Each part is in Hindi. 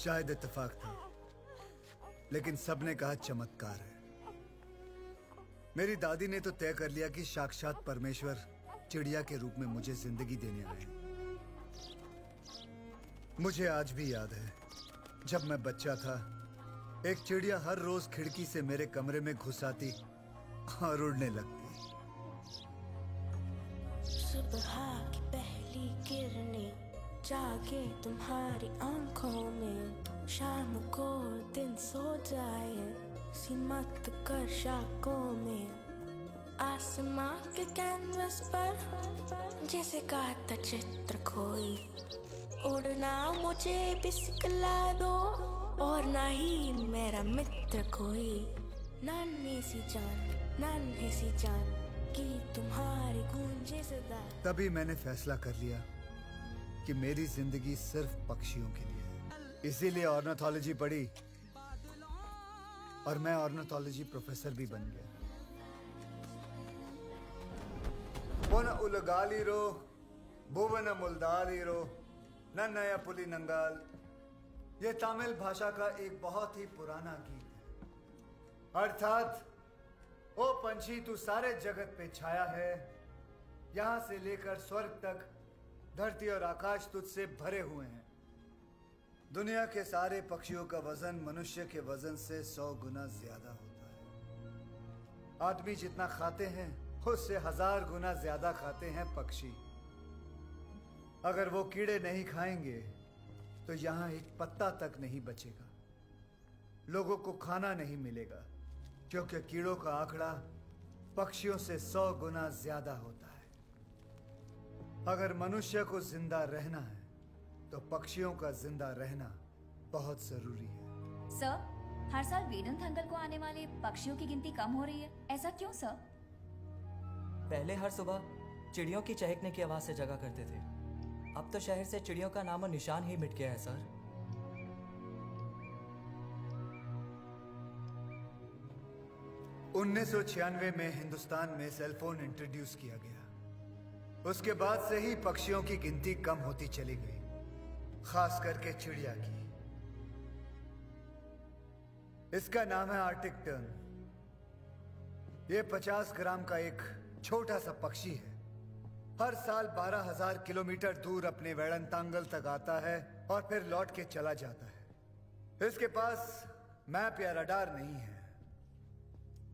शायद इत्तेफाक था, लेकिन सबने कहा चमत्कार है। मेरी दादी ने तो तय कर लिया कि साक्षात परमेश्वर चिड़िया के रूप में मुझे जिंदगी देने आए हैं। मुझे आज भी याद है, जब मैं बच्चा था, एक चिड़िया हर रोज खिड़की से मेरे कमरे में घुस आती और उड़ने लगती। सुबह की पहली किरणें जागे तुम्हारी आंखों में, शाम को दिन सो जाए सिमट कर शाखों में। आसमां के कैनवस पर जैसे काता चित्र खोई, उड़ना मुझे भी सिखला दो और ना ही मेरा मित्र कोई। नन्ही सी जान की तुम्हारी गूंजे सदा। तभी मैंने फैसला कर लिया कि मेरी जिंदगी सिर्फ पक्षियों के लिए है। इसीलिए ऑर्निथोलॉजी पढ़ी और मैं ऑर्निथोलॉजी प्रोफेसर भी बन गया। पोन उलगालीरो भुवन मुल्दालीरो नन्नया पुली नंगाल, ये तमिल भाषा का एक बहुत ही पुराना गीत है। अर्थात, ओ पंछी तू सारे जगत पे छाया है, यहां से लेकर स्वर्ग तक धरती और आकाश तुझसे भरे हुए हैं। दुनिया के सारे पक्षियों का वजन मनुष्य के वजन से 100 गुना ज्यादा होता है। आदमी जितना खाते हैं उससे 1000 गुना ज्यादा खाते हैं पक्षी। अगर वो कीड़े नहीं खाएंगे तो यहां एक पत्ता तक नहीं बचेगा। लोगों को खाना नहीं मिलेगा, क्योंकि कीड़ों का आंकड़ा पक्षियों से 100 गुना ज्यादा होता है। अगर मनुष्य को जिंदा रहना है तो पक्षियों का जिंदा रहना बहुत जरूरी है। सर, हर साल वेदांत अंकल को आने वाले पक्षियों की गिनती कम हो रही है, ऐसा क्यों सर? पहले हर सुबह चिड़ियों की चहकने की आवाज से जगा करते थे, अब तो शहर से चिड़ियों का नामो निशान ही मिट गया है सर। उन्नीस 1996 में हिंदुस्तान में सेलफोन इंट्रोड्यूस किया गया। उसके बाद से ही पक्षियों की गिनती कम होती चली गई, खास करके चिड़िया की। इसका नाम है आर्टिक टर्न। यह 50 ग्राम का एक छोटा सा पक्षी है। हर साल 12,000 किलोमीटर दूर अपने वेड़ंतांगल तक आता है और फिर लौट के चला जाता है। इसके पास मैप या रडार नहीं है।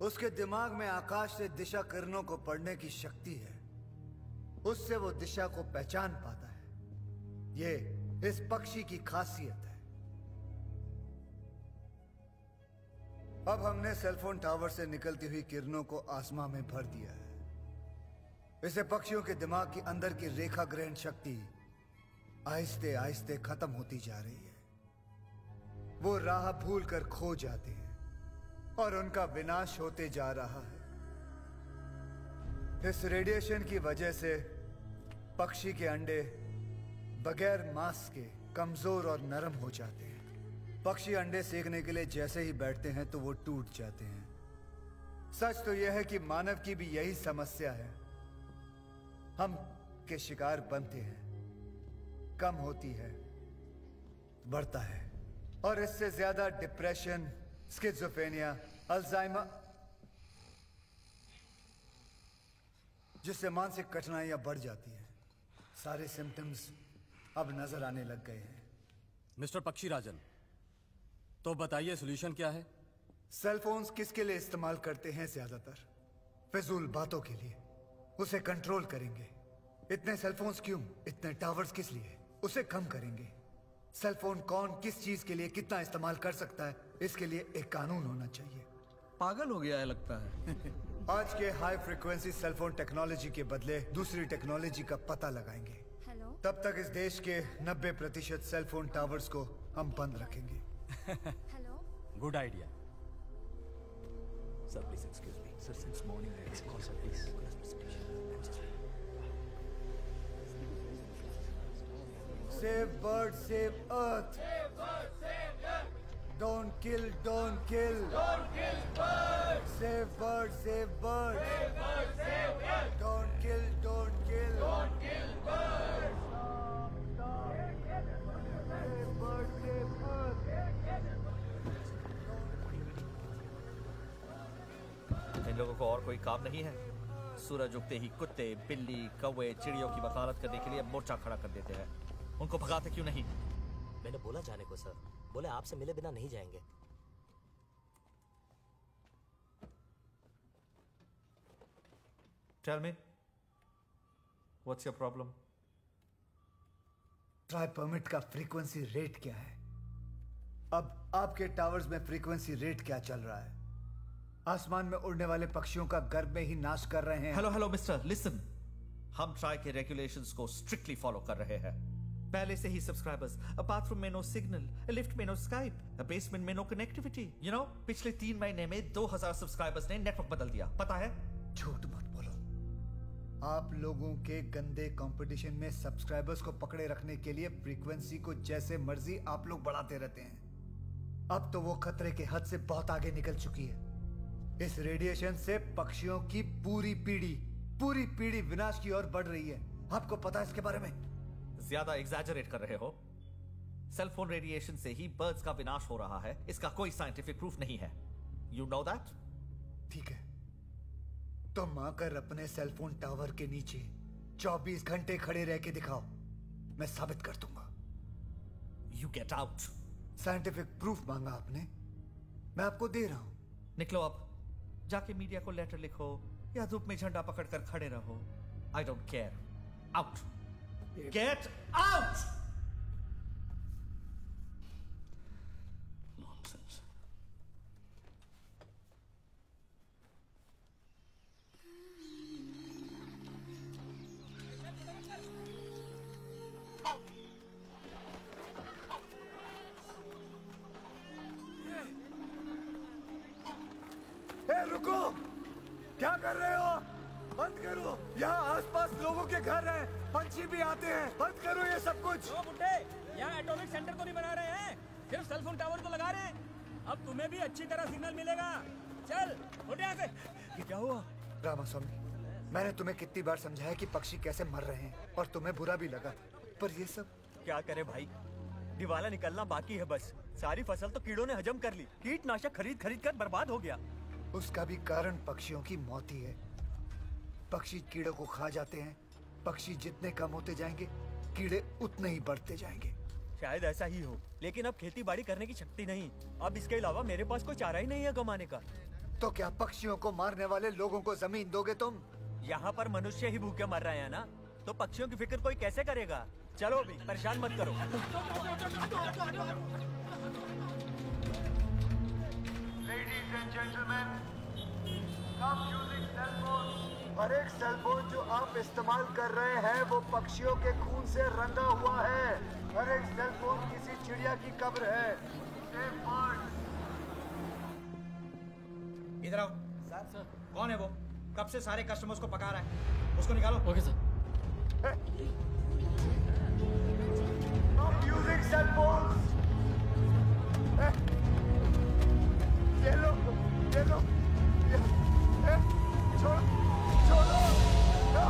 उसके दिमाग में आकाश से दिशा किरणों को पढ़ने की शक्ति है। उससे वो दिशा को पहचान पाता है। ये इस पक्षी की खासियत है। अब हमने सेलफोन टावर से निकलती हुई किरणों को आसमां में भर दिया है। इसे पक्षियों के दिमाग के अंदर की रेखा ग्रहण शक्ति आहिस्ते आहिस्ते खत्म होती जा रही है। वो राह भूल कर खो जाते हैं और उनका विनाश होते जा रहा है। इस रेडिएशन की वजह से पक्षी के अंडे बगैर मांस के कमजोर और नरम हो जाते हैं। पक्षी अंडे सेकने के लिए जैसे ही बैठते हैं तो वो टूट जाते हैं। सच तो यह है कि मानव की भी यही समस्या है। हम के शिकार बनते हैं, कम होती है, बढ़ता है, और इससे ज्यादा डिप्रेशन, स्किज़ोफ्रेनिया, अल्जाइमर, जिससे मानसिक कठिनाइयां बढ़ जाती हैं। सारे सिम्टम्स अब नजर आने लग गए हैं। मिस्टर पक्षीराजन, तो बताइए सॉल्यूशन क्या है? सेलफोन्स किसके लिए इस्तेमाल करते हैं? ज्यादातर फिजूल बातों के लिए। उसे कंट्रोल करेंगे। इतने सेलफोन्स क्यों? इतने टावर्स किस लिए? उसे कम करेंगे। सेलफोन कौन किस चीज के लिए कितना इस्तेमाल कर सकता है, इसके लिए एक कानून होना चाहिए। पागल हो गया है लगता है। आज के हाई फ्रीक्वेंसी सेलफोन टेक्नोलॉजी के बदले दूसरी टेक्नोलॉजी का पता लगाएंगे। हेलो? तब तक इस देश के 90% सेलफोन टावर्स को हम बंद रखेंगे। Hello? Good idea. Sir, please excuse me. Sir, since morning I was called, sir, please. Save bird, save earth. Save bird, save earth. Don't kill, don't kill. Don't kill birds. Save bird, save bird. Save bird, save earth. Don't kill, don't kill. Don't kill birds. Save bird, save earth. लोगों को और कोई काम नहीं है? सूरज उगते ही कुत्ते, बिल्ली, कौवे, चिड़ियों की वकालत करने के लिए मोर्चा खड़ा कर देते हैं। उनको भगाते क्यों नहीं? मैंने बोला जाने को सर, बोले आपसे मिले बिना नहीं जाएंगे। Tell me, what's your problem? Try permit का फ्रीक्वेंसी रेट क्या है? अब आपके टावर्स में फ्रीक्वेंसी रेट क्या चल रहा है? आसमान में उड़ने वाले पक्षियों का गर्भ में ही नाश कर रहे हैं। Hello mister, listen. हम ट्राई के रेगुलेशंस को स्ट्रिक्टली फॉलो कर रहे हैं। पहले से ही सब्सक्राइबर्स, बाथरूम में नो सिग्नल, लिफ्ट में नो स्काइप, बेसमेंट में नो कनेक्टिविटी। यू नो, पिछले 3 महीने में 2000 सब्सक्राइबर्स ने नेटवर्क बदल दिया, पता है? झूठ मत बोलो। आप लोगों के गंदे कंपटीशन में सब्सक्राइबर्स को पकड़े रखने के लिए फ्रीक्वेंसी को जैसे मर्जी आप लोग बढ़ाते रहते हैं। अब तो वो खतरे के हद से बहुत आगे निकल चुकी है। इस रेडिएशन से पक्षियों की पूरी पीढ़ी विनाश की ओर बढ़ रही है। आपको पता है इसके बारे में? ज्यादा एग्जैजरेट कर रहे हो। सेलफोन रेडिएशन से ही बर्ड्स का विनाश हो रहा है, इसका कोई साइंटिफिक प्रूफ नहीं है। You know that? ठीक है, तुम आकर अपने सेलफोन टावर के नीचे 24 घंटे खड़े रह के दिखाओ, मैं साबित कर दूंगा। You get out. Scientific proof मांगा आपने, मैं आपको दे रहा हूं। निकलो अब, जाके मीडिया को लेटर लिखो या धूप में झंडा पकड़कर खड़े रहो। I don't care. Out, get out. Nonsense. रुको, क्या कर रहे हो? बंद करो। यहाँ आसपास लोगों के घर हैं, पंछी भी आते हैं। बंद करो ये सब कुछ। ओ बुड्ढे, यहाँ एटॉमिक सेंटर तो नहीं बना रहे हैं, सिर्फ सेलफोन टावर तो लगा रहे हैं। अब तुम्हें भी अच्छी तरह सिग्नल मिलेगा। चल उठ यहाँ से। ये क्या हुआ? रामास्वामी, मैंने तुम्हें कितनी बार समझाया कि पक्षी कैसे मर रहे हैं और तुम्हें बुरा भी लगा, पर ये सब क्या करे भाई, दिवाला निकलना बाकी है बस। सारी फसल तो कीड़ों ने हजम कर ली, कीटनाशक खरीद खरीद कर बर्बाद हो गया। उसका भी कारण पक्षियों की मौत ही है। पक्षी कीड़ों को खा जाते हैं। पक्षी जितने कम होते जाएंगे, कीड़े उतने ही बढ़ते जाएंगे। शायद ऐसा ही हो, लेकिन अब खेती बाड़ी करने की शक्ति नहीं। अब इसके अलावा मेरे पास कोई चारा ही नहीं है कमाने का। तो क्या पक्षियों को मारने वाले लोगों को जमीन दोगे तुम? यहाँ पर मनुष्य ही भूखे मर रहे हैं ना, तो पक्षियों की फिक्र कोई कैसे करेगा? चलो अभी परेशान मत करो। Ladies and gentlemen, stop using cell phones. हर एक सेल फोन जो आप इस्तेमाल कर रहे हैं वो पक्षियों के खून से रंगा हुआ है। हर एक सेल फोन किसी चिड़िया की कब्र है। Save birds. इधर आओ। सर, कौन है वो? कब से सारे कस्टमर्स को पका रहा है? उसको निकालो। Okay sir. Stop using cell phones. ये लो, छोड़ो, no!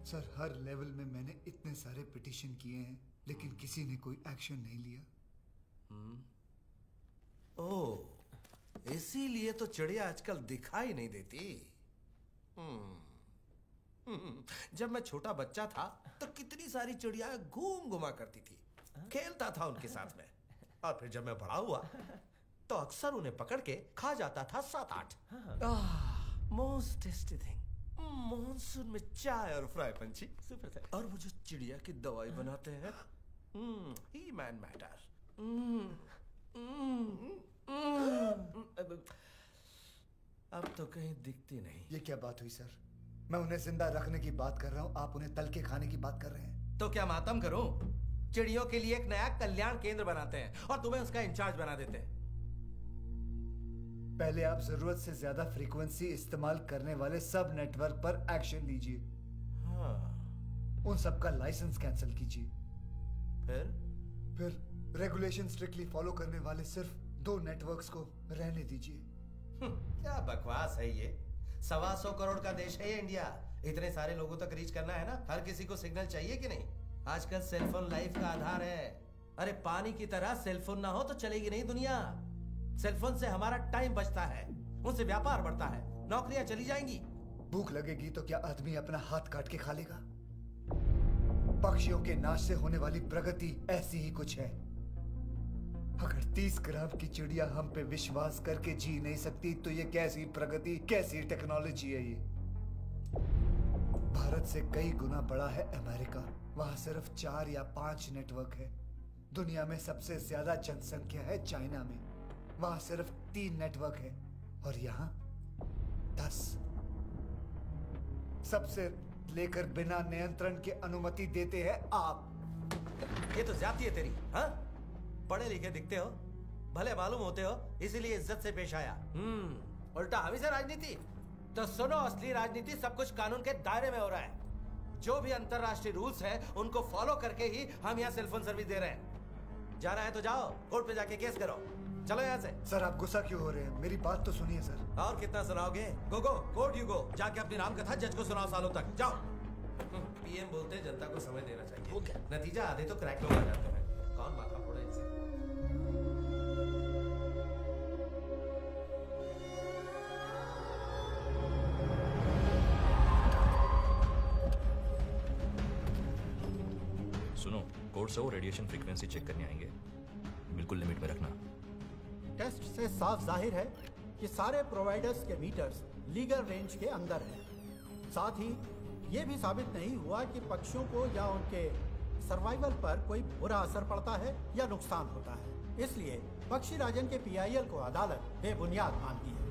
सर, हर लेवल में मैंने इतने सारे पिटीशन किए हैं, लेकिन किसी ने कोई एक्शन नहीं लिया। ओह, इसीलिए तो चिड़िया आजकल दिखाई नहीं देती। जब मैं छोटा बच्चा था तो कितनी सारी चिड़िया घूम घुमा करती थी, खेलता था उनके साथ में। और फिर जब मैं बड़ा हुआ तो अक्सर उन्हें पकड़ के खा जाता था 7-8। मोस्ट टेस्टी थिंग, मॉनसून में चाय और फ्राई पंछी। और वो जो चिड़िया की दवाई बनाते हैं, ही मैन मैटर। अब तो कहीं दिखती नहीं। ये क्या बात हुई सर? मैं उन्हें जिंदा रखने की बात कर रहा हूँ, आप उन्हें तल के खाने की बात कर रहे हैं। तो क्या मातम करूं? चिड़ियों के लिए एक नया कल्याण केंद्र बनाते हैं और तुम्हें उसका इंचार्ज बना देते हैं। पहले आप जरूरत से ज्यादा फ्रीक्वेंसी इस्तेमाल करने वाले सब नेटवर्क पर एक्शन लीजिए। उन सब का लाइसेंस कैंसिल कीजिए। फिर रेगुलेशन स्ट्रिक्टली फॉलो करने वाले सिर्फ 2 नेटवर्क्स को रहने दीजिए। क्या बकवास है ये? 125 करोड़ का देश है ये इंडिया। इतने सारे लोगों तक रीच करना है ना, हर किसी को सिग्नल चाहिए कि नहीं? आजकल सेलफोन लाइफ का आधार है। अरे पानी की तरह सेलफोन ना हो तो चलेगी नहीं दुनिया। सेलफोन से हमारा टाइम बचता है, उनसे व्यापार बढ़ता है, नौकरियां चली जाएंगी। भूख लगेगी तो क्या आदमी अपना हाथ काट के खा लेगा? पक्षियों के नाश से होने वाली प्रगति ऐसी ही कुछ है। अगर 30 ग्राम की चिड़िया हम पे विश्वास करके जी नहीं सकती तो ये कैसी प्रगति, कैसी टेक्नोलॉजी है ये? भारत से कई गुना बड़ा है अमेरिका। वहां सिर्फ 4 या 5 नेटवर्क है। दुनिया में सबसे ज्यादा जनसंख्या है चाइना में, वहां सिर्फ 3 नेटवर्क है। और यहाँ 10। सबसे लेकर बिना नियंत्रण के अनुमति देते हैं आप। ये तो ज्यादती है तेरी। हाँ, पढ़े लिखे दिखते हो, भले मालूम होते हो, इसीलिए इज्जत से पेश आया। उल्टा हम ही से राजनीति। तो सुनो, असली राजनीति सब कुछ कानून के दायरे में हो रहा है। जो भी अंतरराष्ट्रीय रूल्स हैं उनको फॉलो करके ही हम यहाँ सेलफोन सर्विस दे रहे हैं। जाना है तो जाओ, कोर्ट पे जाके केस करो। चलो यहाँ से। सर आप गुस्सा क्यों हो रहे हैं? मेरी बात तो सुनिए सर। और कितना सुनाओगे? गो कोर्ट यू गो। जाके अपनी राम कथा जज को सुनाओ सालों तक। जाओ। पीएम बोलते जनता को समय देना चाहिए। नतीजा आधे तो क्रैक लोग आ जाते हैं। कौन माथा फोड़े इनसे? सुनो, कोर्ट से वो रेडिएशन फ्रीक्वेंसी चेक करने आएंगे, बिल्कुल लिमिट में रखना। टेस्ट से साफ जाहिर है कि सारे प्रोवाइडर्स के मीटर्स लीगल रेंज के अंदर हैं। साथ ही ये भी साबित नहीं हुआ कि पक्षियों को या उनके सर्वाइवल पर कोई बुरा असर पड़ता है या नुकसान होता है। इसलिए पक्षी राजन के PIL को अदालत बेबुनियाद मानती है।